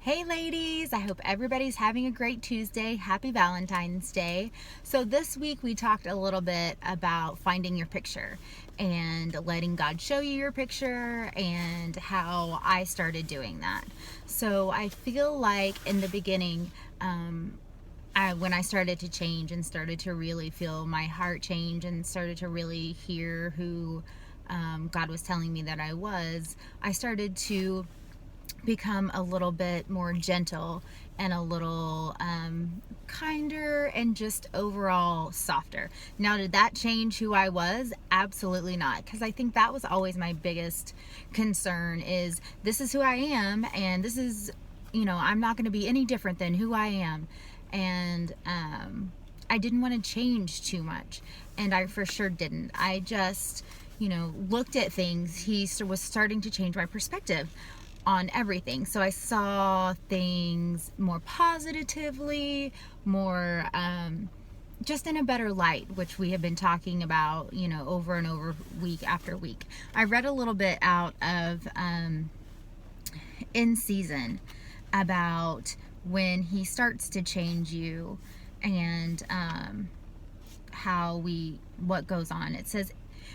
Hey ladies, I hope everybody's having a great Tuesday. Happy Valentine's Day. So this week we talked a little bit about finding your picture and letting God show you your picture and how I started doing that. So I feel like in the beginning, when I started to change and started to really feel my heart change and started to really hear who God was telling me that I started to become a little bit more gentle and a little kinder and just overall softer. Now, did that change who I was? Absolutely not, because I think that was always my biggest concern is this is who I am, and this is, I'm not going to be any different than who I am. And I didn't want to change too much, and I for sure didn't. I just, looked at things. He was starting to change my perspective on everything. So I saw things more positively, more just in a better light, which we have been talking about, over and over, week after week. I read a little bit out of In Season about when he starts to change you and what goes on. It says,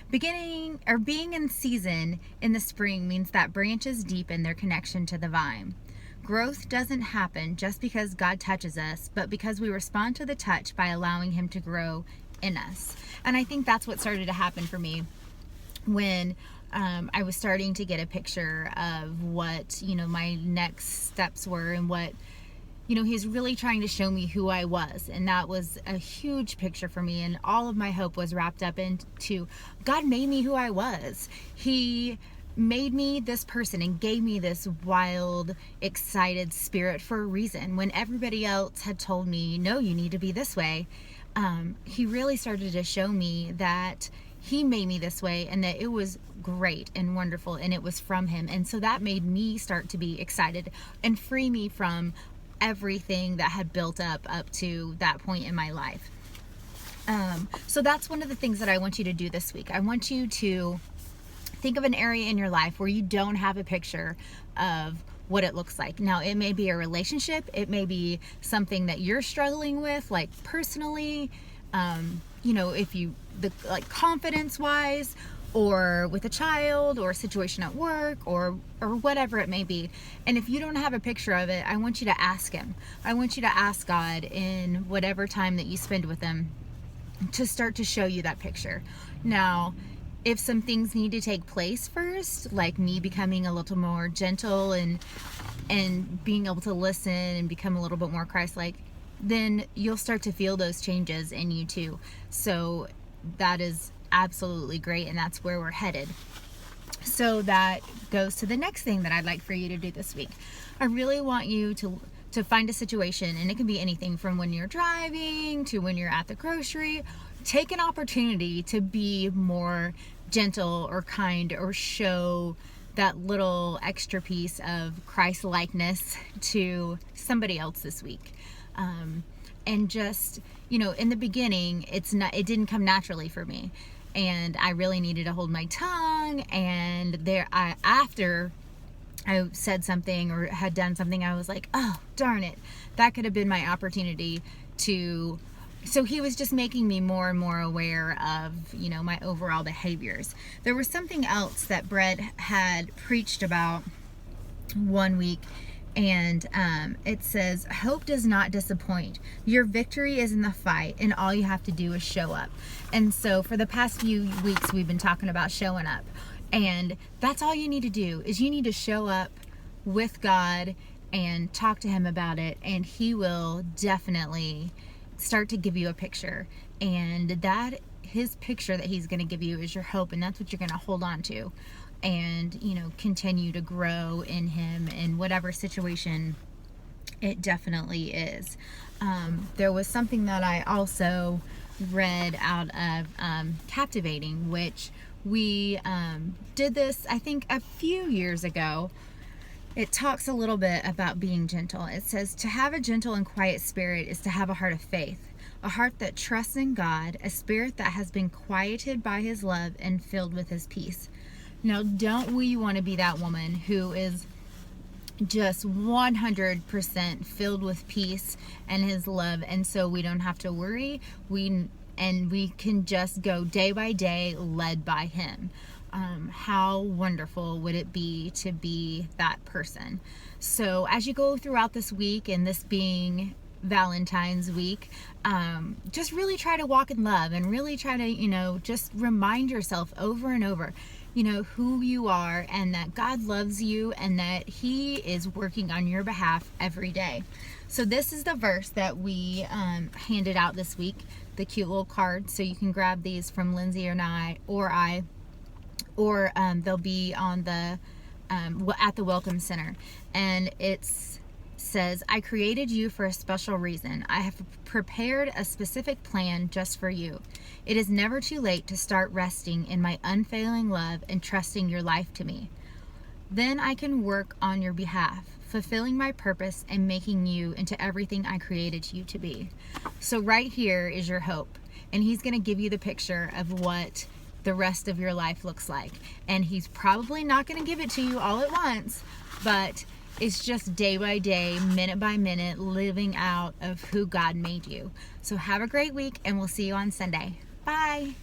being in season in the spring means that branches deepen their connection to the vine. Growth doesn't happen just because God touches us, but because we respond to the touch by allowing Him to grow in us. And I think that's what started to happen for me when I was starting to get a picture of what, my next steps were and what, he's really trying to show me who I was. And that was a huge picture for me. And all of my hope was wrapped up into God made me who I was. He made me this person and gave me this wild, excited spirit for a reason. When everybody else had told me, no, you need to be this way, he really started to show me that He made me this way and that it was great and wonderful and it was from Him. And so that made me start to be excited and free me from everything that had built up to that point in my life. So that's one of the things that I want you to do this week. I want you to think of an area in your life where you don't have a picture of what it looks like. Now, it may be a relationship, it may be something that you're struggling with, like personally, like confidence wise, or with a child, or a situation at work, or whatever it may be. And if you don't have a picture of it, I want you to ask Him. I want you to ask God in whatever time that you spend with Him to start to show you that picture. Now, if some things need to take place first, like me becoming a little more gentle and being able to listen and become a little bit more Christ-like, then you'll start to feel those changes in you too. So that is absolutely great, and that's where we're headed. So that goes to the next thing that I'd like for you to do this week. I really want you to find a situation, and it can be anything from when you're driving to when you're at the grocery. Take an opportunity to be more gentle or kind, or show that little extra piece of Christ-likeness to somebody else this week. And just, in the beginning, it didn't come naturally for me. And I really needed to hold my tongue. And after I said something or had done something, I was like, oh, darn it. That could have been my opportunity to... So He was just making me more and more aware of, my overall behaviors. There was something else that Brett had preached about one week. And it says, hope does not disappoint. Your victory is in the fight, and all you have to do is show up. And so for the past few weeks, we've been talking about showing up. And that's all you need to do, is you need to show up with God and talk to Him about it. And He will definitely start to give you a picture. And His picture that He's going to give you is your hope. And that's what you're going to hold on to. And, continue to grow in Him in whatever situation it definitely is. There was something that I also read out of Captivating, which we did this, I think, a few years ago. It talks a little bit about being gentle. It says, to have a gentle and quiet spirit is to have a heart of faith, a heart that trusts in God, a spirit that has been quieted by His love and filled with His peace. Now, don't we want to be that woman who is, just 100% filled with peace and his love, and so we don't have to worry. We can just go day by day led by him. How wonderful would it be to be that person? So as you go throughout this week, and this being Valentine's week, just really try to walk in love, and really try to, just remind yourself over and over, who you are, and that God loves you, and that he is working on your behalf every day. So this is the verse that we handed out this week, the cute little card. So you can grab these from Lindsay or I, or they'll be on the at the Welcome Center. And it says, I created you for a special reason. I have prepared a specific plan just for you. It is never too late to start resting in my unfailing love and trusting your life to me. Then I can work on your behalf, fulfilling my purpose and making you into everything I created you to be. So right here is your hope. And he's going to give you the picture of what the rest of your life looks like. And he's probably not going to give it to you all at once, but it's just day by day, minute by minute, living out of who God made you. So have a great week, and we'll see you on Sunday. Bye.